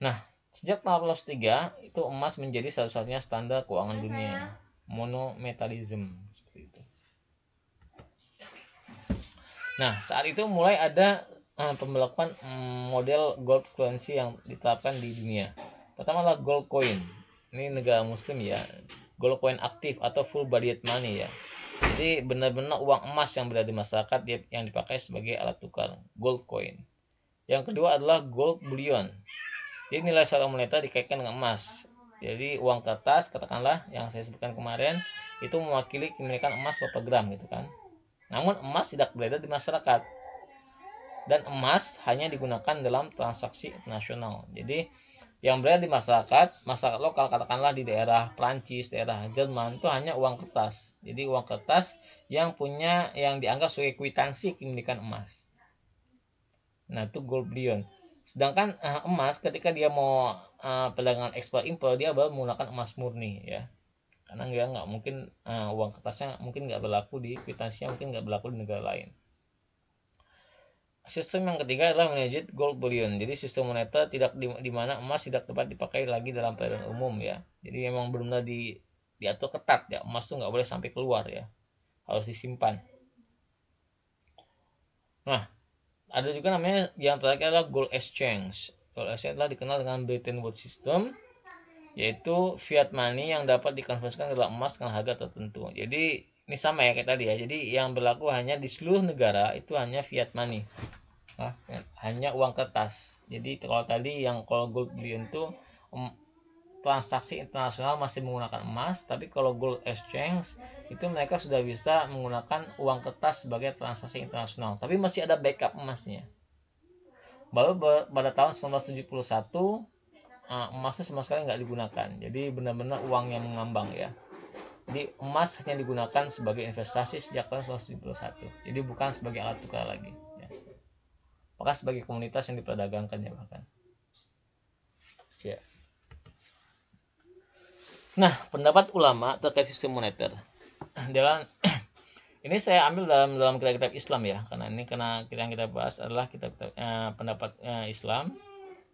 S1: Nah, sejak tahun 1803 itu emas menjadi satu-satunya standar keuangan dunia, monometalism seperti itu. Nah, saat itu mulai ada pemberlakuan model gold currency yang diterapkan di dunia. Pertama adalah gold coin. Ini negara muslim ya. Gold coin aktif atau full bodied money ya. Jadi benar-benar uang emas yang berada di masyarakat yang dipakai sebagai alat tukar, gold coin. Yang kedua adalah gold bullion. Jadi nilai suatu moneta dikaitkan dengan emas. Jadi uang kertas katakanlah yang saya sebutkan kemarin itu mewakili kepemilikan emas berapa gram gitu kan. Namun emas tidak beredar di masyarakat. Dan emas hanya digunakan dalam transaksi nasional. Jadi yang berada di masyarakat lokal katakanlah di daerah Prancis, daerah Jerman itu hanya uang kertas. Jadi uang kertas yang dianggap sebagai kwitansi kepemilikan emas. Nah, itu gold bullion. Sedangkan emas ketika dia mau perdagangan ekspor impor dia baru menggunakan emas murni ya. Karena nggak mungkin uang kertasnya mungkin nggak berlaku di kwitansinya, mungkin nggak berlaku di negara lain. Sistem yang ketiga adalah managed gold bullion. Jadi sistem moneter di mana emas tidak dapat dipakai lagi dalam peredaran umum ya. Jadi memang benar-benar diatur ketat ya. Emas tuh nggak boleh sampai keluar ya. Harus disimpan. Nah, ada juga namanya yang terakhir adalah gold exchange. Gold exchange telah dikenal dengan Bretton Woods System, yaitu fiat money yang dapat dikonversikan ke dalam emas dengan harga tertentu. Jadi ini sama ya kayak tadi ya. Jadi yang berlaku hanya di seluruh negara itu hanya fiat money. Nah, hanya uang kertas. Jadi kalau tadi yang kalau gold beli itu transaksi internasional masih menggunakan emas, tapi kalau gold exchange itu mereka sudah bisa menggunakan uang kertas sebagai transaksi internasional, tapi masih ada backup emasnya. Baru pada tahun 1971 emasnya sama sekali nggak digunakan, jadi benar-benar uang yang mengambang ya. Jadi emas hanya digunakan sebagai investasi sejak tahun 1971, jadi bukan sebagai alat tukar lagi ya. Bahkan sebagai komoditas yang diperdagangkan ya bahkan ya. Nah, pendapat ulama terkait sistem moneter dalam ini saya ambil dalam kitab-kitab Islam ya, karena yang kita bahas adalah kitab-kitab pendapat Islam.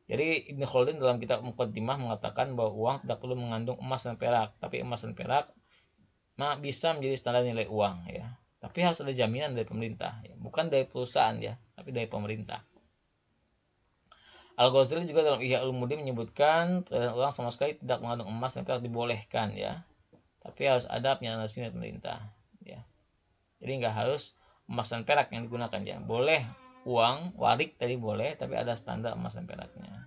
S1: Jadi Ibnu Khaldun dalam kitab Muqaddimah mengatakan bahwa uang tidak perlu mengandung emas dan perak, tapi emas dan perak bisa menjadi standar nilai uang ya. Tapi harus ada jaminan dari pemerintah, ya. Bukan dari perusahaan ya, tapi dari pemerintah. Al-Ghazali juga dalam Ihya Ulumuddin menyebutkan peredaran uang sama sekali tidak mengandung emas dan perak dibolehkan ya, tapi harus ada pernyataan resmi dari pemerintah ya. Jadi nggak harus emas dan perak yang digunakan ya, boleh uang warik tadi boleh, tapi ada standar emas dan peraknya.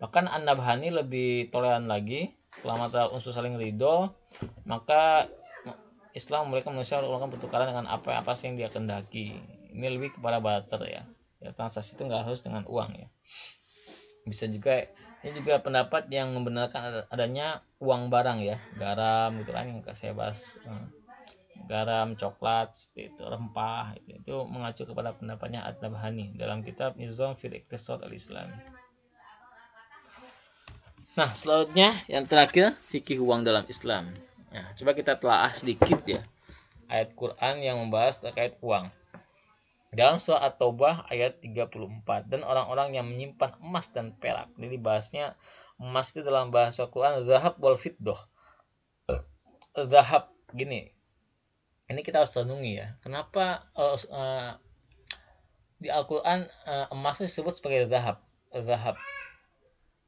S1: Bahkan An-Nabhani lebih toleran lagi, selama terdapat unsur saling ridho, maka Islam membolehkan manusia melakukan pertukaran dengan apa sih yang dia kendaki. Ini lebih kepada barter ya. Ya, transaksi itu nggak harus dengan uang ya. Bisa juga, ini juga pendapat yang membenarkan adanya uang barang ya, garam gitu kan yang saya bahas, garam, coklat seperti itu, rempah itu mengacu kepada pendapatnya At-Nabhani dalam kitab Nizam fil Iqtisad al-Islami. Nah, selanjutnya yang terakhir fikih uang dalam Islam. Nah, coba kita telaah sedikit ya ayat Quran yang membahas terkait uang. Dalam surah At-Taubah ayat 34, dan orang-orang yang menyimpan emas dan perak. Jadi bahasnya emas itu dalam bahasa Quran zahab wal fiddah. Zahab gini. Ini kita harus renungi ya. Kenapa di Al-Quran emas disebut sebagai zahab? Zahab.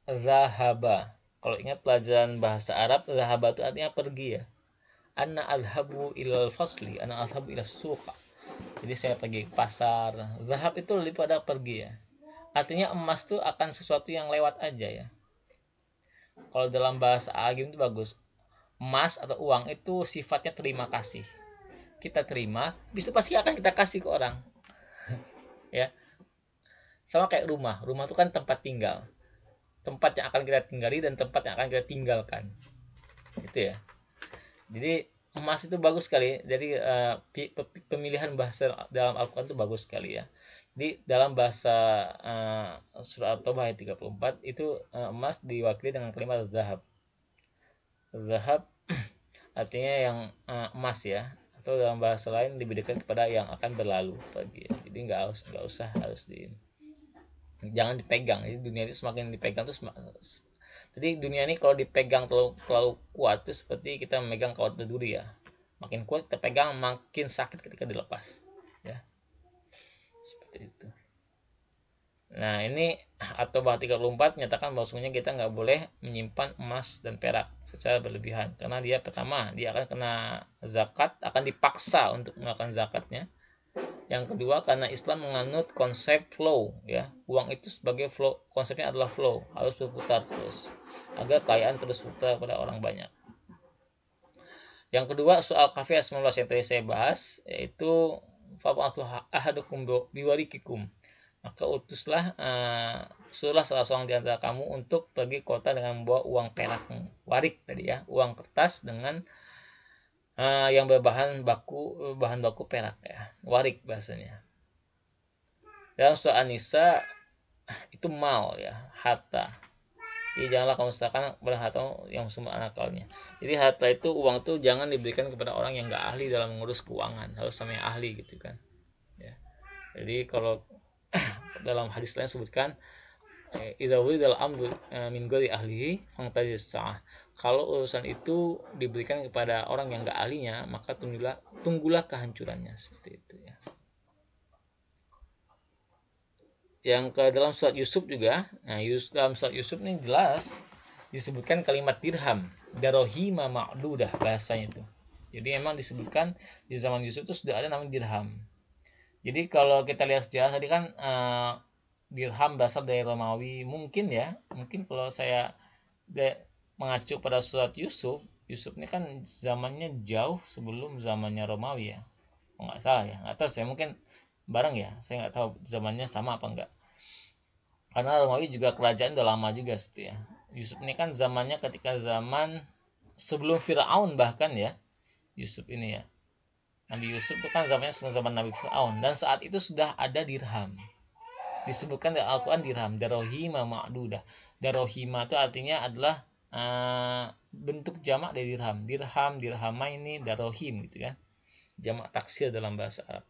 S1: Zahaba. Kalau ingat pelajaran bahasa Arab, zahaba itu artinya pergi ya. Ana adhabu ilal fasli, ana adhabu ila suqa. Jadi saya pergi ke pasar. Zahab itu lebih pada pergi ya. Artinya emas itu akan sesuatu yang lewat aja ya. Kalau dalam bahasa Agim itu bagus. Emas atau uang itu sifatnya terima kasih. Kita terima, bisa pasti akan kita kasih ke orang. Ya. Sama kayak rumah. Rumah itu kan tempat tinggal. Tempat yang akan kita tinggali dan tempat yang akan kita tinggalkan. Itu ya. Jadi emas itu bagus sekali. Jadi pemilihan bahasa dalam Al-Quran itu bagus sekali ya. Di dalam bahasa surah At-Taubah ayat 34 itu emas diwakili dengan kalimat zahab. Zahab artinya yang emas ya. Atau dalam bahasa lain lebih dekat kepada yang akan berlalu pergi. Jadi nggak usah harus jangan dipegang. Jadi dunia itu semakin dipegang tuh jadi dunia ini kalau dipegang terlalu kuat itu seperti kita memegang kawat berduri ya. Makin kuat kita pegang, makin sakit ketika dilepas. Ya. Seperti itu. Nah, ini At-Taubah 34 menyatakan bahwasanya kita nggak boleh menyimpan emas dan perak secara berlebihan. Karena dia pertama, dia akan kena zakat, akan dipaksa untuk melakukan zakatnya. Yang kedua, karena Islam menganut konsep flow ya. Uang itu sebagai flow, konsepnya adalah flow, harus berputar terus agar kekayaan terus berputar pada orang banyak. Yang kedua, soal Kahfi 19 yang tadi saya bahas, yaitu fa'atu ahadukum biwarikikum. Maka suruhlah salah seorang di antara kamu untuk pergi kota dengan membawa uang perak warik tadi ya, uang kertas dengan yang berbahan baku perak ya, warik bahasanya. Dalam surah An-Nisa itu mal ya, harta. Jadi janganlah kamu serahkan kepada harta yang sumber akalnya. Jadi harta itu, uang itu jangan diberikan kepada orang yang nggak ahli dalam mengurus keuangan, harus sama yang ahli gitu kan. Ya. Jadi kalau dalam hadis lain sebutkan idza wuridal amru min ghairi ahlihi fantazis sa'ah. Kalau urusan itu diberikan kepada orang yang enggak ahlinya, maka tunggulah kehancurannya, seperti itu ya. Yang ke dalam surat Yusuf juga. Nah, dalam surat Yusuf ini jelas disebutkan kalimat dirham, darohima ma'dudah bahasanya itu. Jadi emang disebutkan di zaman Yusuf itu sudah ada namanya dirham. Jadi kalau kita lihat sejarah tadi kan dirham berasal dari Romawi, mungkin ya, mungkin kalau saya mengacu pada surat Yusuf, Yusuf ini kan zamannya jauh sebelum zamannya Romawi ya, nggak salah ya, atau saya mungkin bareng ya, saya nggak tahu zamannya sama apa enggak, karena Romawi juga kerajaan udah lama juga gitu ya. Yusuf ini kan zamannya ketika zaman sebelum Firaun bahkan ya, Yusuf ini ya, Nabi Yusuf itu kan zamannya sebelum zaman Nabi Firaun, dan saat itu sudah ada dirham. Disebutkan dalam Al-Quran dirham, darohima ma'dudah. Darohima itu artinya adalah bentuk jamak dari dirham. Dirham, dirhamaini, darohim gitu kan. Jamak taksir dalam bahasa Arab.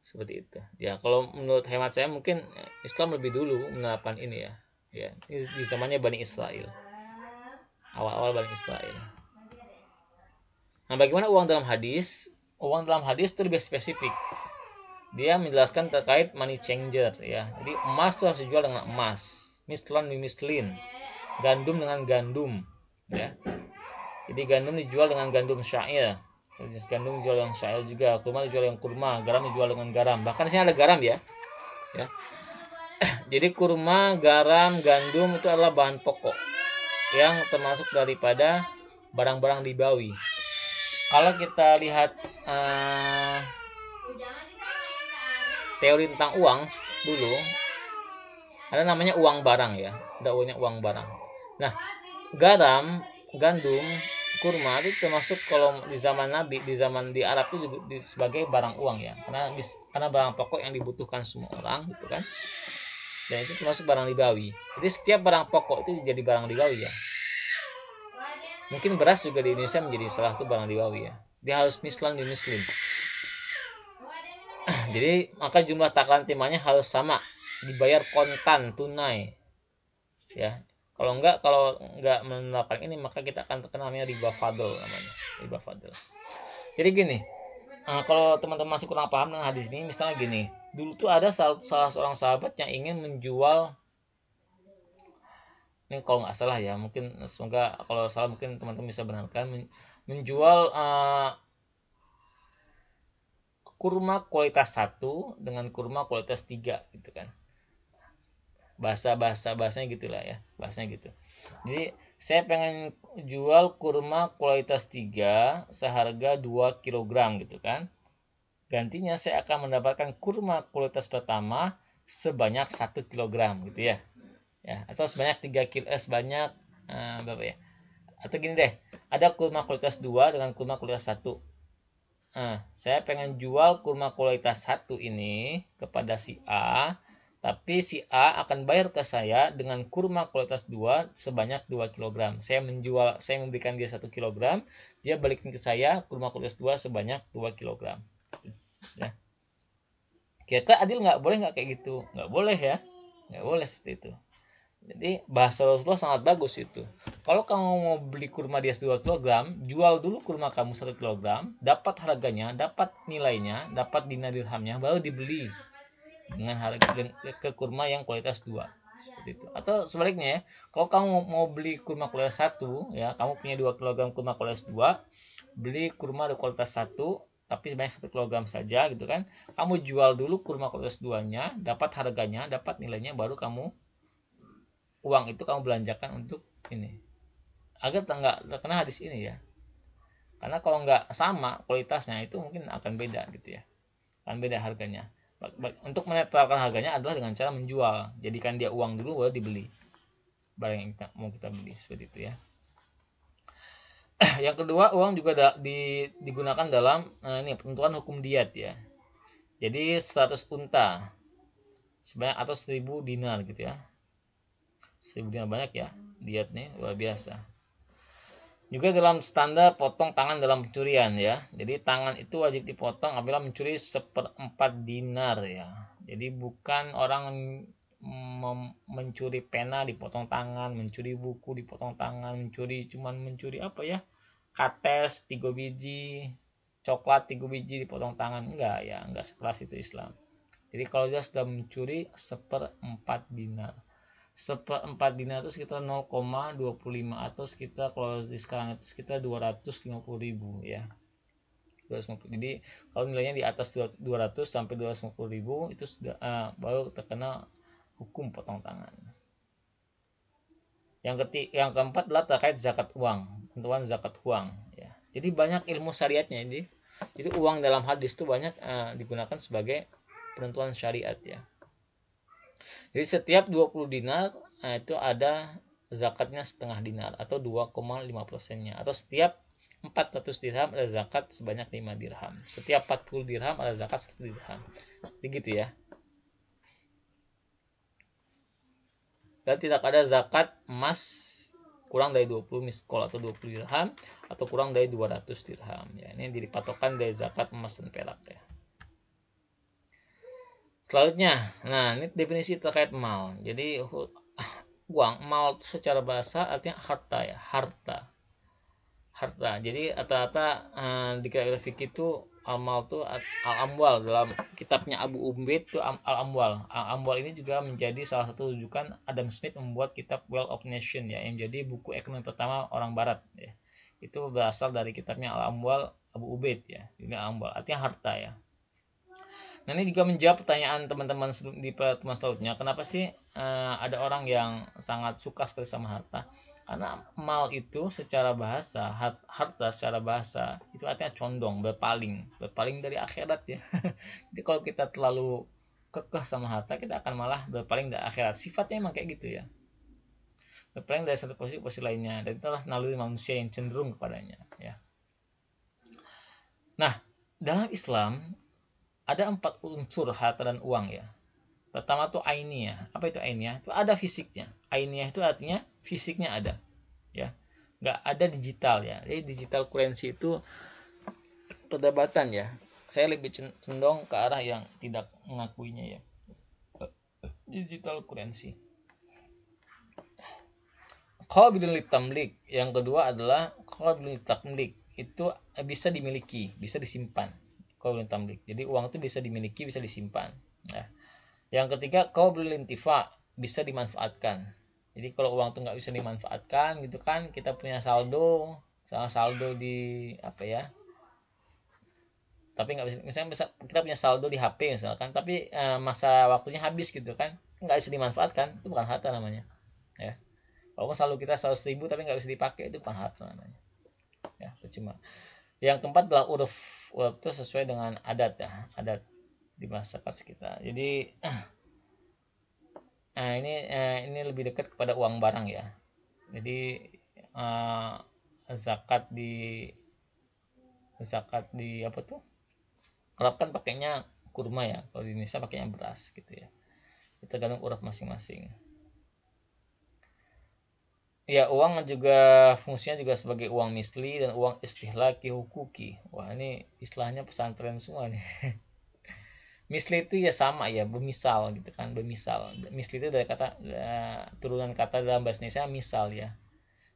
S1: Seperti itu. Ya, kalau menurut hemat saya mungkin Islam lebih dulu menerapkan ini ya. Ya, di zamannya Bani Israel. Awal-awal Bani Israel. Nah, bagaimana uang dalam hadis? Uang dalam hadis itu lebih spesifik. Dia menjelaskan terkait money changer ya. Jadi emas itu harus dijual dengan emas. Mislan mislin. Gandum dengan gandum ya. Jadi gandum dijual dengan gandum syair. Gandum dijual dengan syair juga, kurma dijual dengan kurma, garam dijual dengan garam. Bahkan di sini ada garam ya. Ya. Jadi kurma, garam, gandum itu adalah bahan pokok yang termasuk daripada barang-barang ribawi. Kalau kita lihat teori tentang uang dulu, ada namanya uang barang ya, ada uang barang. Nah, garam, gandum, kurma itu termasuk kalau di zaman Nabi, di Arab itu sebagai barang uang ya, karena barang pokok yang dibutuhkan semua orang gitu kan, dan itu termasuk barang ribawi. Jadi setiap barang pokok itu jadi barang ribawi ya. Mungkin beras juga di Indonesia menjadi salah satu barang ribawi ya. Dia harus mislan di muslim. Jadi maka jumlah takaran timahnya harus sama, dibayar kontan tunai ya. Kalau enggak menerapkan ini, maka kita akan terkena namanya riba fadl namanya, riba fadl. Jadi gini, kalau teman-teman masih kurang paham dengan hadis ini, misalnya gini, dulu tuh ada salah seorang sahabat yang ingin menjual, ini kalau nggak salah ya, mungkin semoga kalau salah mungkin teman-teman bisa benarkan, menjual kurma kualitas 1 dengan kurma kualitas 3 gitu kan. Bahasanya gitulah ya, bahasanya gitu. Jadi saya pengen jual kurma kualitas 3 seharga 2 kg gitu kan. Gantinya saya akan mendapatkan kurma kualitas pertama sebanyak 1 kg gitu ya. Ya, atau sebanyak 3 kg sebanyak berapa ya? Atau gini deh, ada kurma kualitas 2 dengan kurma kualitas 1. Saya pengen jual kurma kualitas 1 ini kepada si A, tapi si A akan bayar ke saya dengan kurma kualitas 2 sebanyak 2 kg. Saya memberikan dia 1 kg, dia balikin ke saya kurma kualitas 2 sebanyak 2 kg. Ya. Kira-kira adil nggak? Boleh nggak kayak gitu? Nggak boleh ya. Nggak boleh seperti itu. Jadi bahasa Rasulullah sangat bagus itu. Kalau kamu mau beli kurma dia 2 kg, jual dulu kurma kamu 1 kg, dapat harganya, dapat nilainya, dapat dinar dirhamnya, baru dibeli dengan harga ke kurma yang kualitas 2. Seperti itu. Atau sebaliknya ya, kalau kamu mau beli kurma kualitas 1 ya, kamu punya 2 kg kurma kualitas 2, beli kurma kualitas 1 tapi sebanyak 1 kg saja gitu kan. Kamu jual dulu kurma kualitas 2-nya, dapat harganya, dapat nilainya, baru uang itu kamu belanjakan untuk ini, agar nggak terkena hadis ini ya. Karena kalau nggak sama kualitasnya itu mungkin akan beda gitu ya, akan beda harganya. Untuk menetralkan harganya adalah dengan cara menjual, jadikan dia uang dulu baru dibeli barang yang mau kita beli, seperti itu ya. Yang kedua, uang juga digunakan dalam ini penentuan hukum diat ya. Jadi 100 unta sebanyak atau 1000 dinar gitu ya. 1000 dinar banyak ya, diat nih luar biasa. Juga dalam standar potong tangan dalam pencurian ya. Jadi tangan itu wajib dipotong apabila mencuri 1/4 dinar ya. Jadi bukan orang mencuri pena dipotong tangan, mencuri buku dipotong tangan, mencuri apa ya? Kates 3 biji, coklat 3 biji dipotong tangan. Enggak ya, enggak sekelas itu Islam. Jadi kalau dia sudah mencuri 1/4 dinar. 1/4 dinar itu sekitar 0,25 atau sekitar kalau di sekarang itu sekitar 250.000 ya. 250. Jadi kalau nilainya di atas 200 sampai 250.000 itu sudah baru terkena hukum potong tangan. Yang keempat adalah terkait zakat uang, tentuan zakat uang ya. Jadi banyak ilmu syariatnya ini. Jadi uang dalam hadis itu banyak digunakan sebagai penentuan syariat ya. Jadi setiap 20 dinar itu ada zakatnya setengah dinar atau 2,5%-nya. Atau setiap 400 dirham ada zakat sebanyak 5 dirham. Setiap 40 dirham ada zakat 1 dirham. Begitu ya. Dan tidak ada zakat emas kurang dari 20 miskol atau 20 dirham atau kurang dari 200 dirham ya. Ini jadi patokan dari zakat emas dan perak ya. Selanjutnya, nah ini definisi terkait mal. Jadi uang, mal itu secara bahasa artinya harta ya, harta. Jadi rata-rata di kitab fikih itu al-mal itu al-amwal, dalam kitabnya Abu Ubaid itu al-amwal. Al-amwal ini juga menjadi salah satu rujukan Adam Smith membuat kitab Wealth of Nation ya, yang jadi buku ekonomi pertama orang barat ya. Itu berasal dari kitabnya al-amwal Abu Ubaid ya. Ini al-amwal artinya harta ya. Nah ini juga menjawab pertanyaan teman-teman di pertemuan selanjutnya, kenapa sih ada orang yang sangat suka sekali sama harta? Karena mal itu secara bahasa, harta secara bahasa itu artinya condong, berpaling dari akhirat ya. Jadi kalau kita terlalu kekeh sama harta, kita akan malah berpaling dari akhirat. Sifatnya emang kayak gitu ya, berpaling dari satu posisi ke posisi lainnya, dan itulah naluri manusia yang cenderung kepadanya ya. Nah dalam Islam ada 4 unsur harta dan uang ya. Pertama tuh ainiyah. Apa itu ainiyah? Itu ada fisiknya. Ainiyah itu artinya fisiknya ada. Ya. Nggak ada digital ya. Jadi digital currency itu perdebatan ya. Saya lebih cenderung ke arah yang tidak mengakuinya ya. Digital currency. Qabilun litamlik. Yang kedua adalah qabilun litamlik. Itu bisa dimiliki, bisa disimpan. Qabilun litamlik. Jadi uang itu bisa dimiliki, bisa disimpan. Nah, yang ketiga, qabilun lintifa, bisa dimanfaatkan. Jadi kalau uang itu nggak bisa dimanfaatkan gitu kan, kita punya saldo di apa ya? Tapi nggak bisa, misalnya kita punya saldo di HP misalkan, tapi masa waktunya habis gitu kan, nggak bisa dimanfaatkan, itu bukan harta namanya. Ya. Kalau saldo kita 100.000 tapi nggak bisa dipakai, itu bukan harta namanya. Ya, percuma. Yang keempat adalah uruf itu sesuai dengan adat ya, adat di masyarakat kita. Jadi nah ini lebih dekat kepada uang barang ya. Jadi zakat di apa tuh? Arab kan pakainya kurma ya. Kalau di Indonesia pakainya beras gitu ya. Itu tergantung uruf masing-masing. Ya, uang juga fungsinya juga sebagai uang misli dan uang istihlaki hukuki. Wah, ini istilahnya pesantren semua nih. Misli itu ya sama ya, bemisal gitu kan, bemisal. Misli itu dari kata turunan kata dalam bahasa Indonesia misal ya.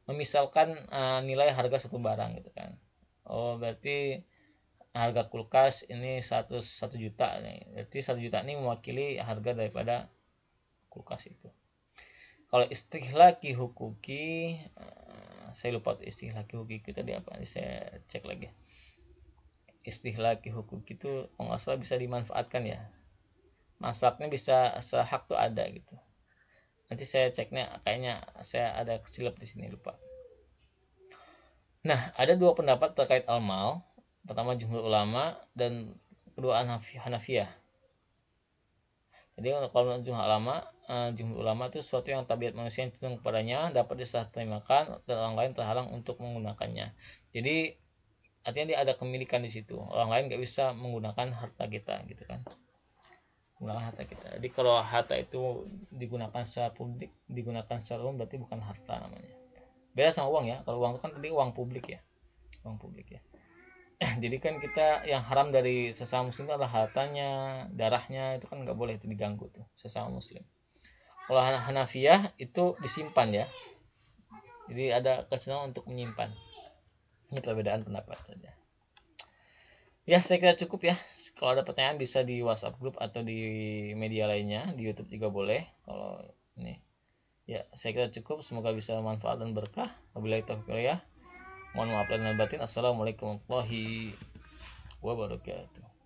S1: Memisalkan nilai harga satu barang gitu kan. Oh, berarti harga kulkas ini 1 juta nih. Berarti 1 juta ini mewakili harga daripada kulkas itu. Kalau istihlaki hukuki, saya lupa istihlaki hukuki itu tadi apa? Saya cek lagi. Istihlaki hukuki itu kalau nggak salah bisa dimanfaatkan ya. Manfaatnya bisa sehak tuh ada gitu. Nanti saya ceknya, kayaknya saya ada kesilap di sini, lupa. Nah, ada 2 pendapat terkait al-mal. Pertama jumhur ulama dan kedua Hanafiyah. Jadi kalau jumhur ulama itu sesuatu yang tabiat manusia yang cenderung kepadanya dapat disertai-makan dan orang lain terhalang untuk menggunakannya. Jadi artinya dia ada kemilikan di situ. Orang lain nggak bisa menggunakan harta kita gitu kan. Menggunakan harta kita. Jadi kalau harta itu digunakan secara publik, digunakan secara umum, berarti bukan harta namanya. Beda sama uang ya. Kalau uang itu kan tadi uang publik ya. Uang publik ya. Jadi kan kita yang haram dari sesama muslim itu adalah hartanya, darahnya, itu kan nggak boleh itu diganggu tuh sesama muslim. Kalau Hanafiyah itu disimpan ya. Jadi ada kecenderungan untuk menyimpan. Ini perbedaan pendapat saja. Ya, saya kira cukup ya. Kalau ada pertanyaan bisa di WhatsApp grup atau di media lainnya, di YouTube juga boleh. Kalau ini, ya saya kira cukup. Semoga bisa manfaat dan berkah. Wabillahi taufiq ya. Mohon maaf lahir dan batin. Assalamualaikum warahmatullahi wabarakatuh.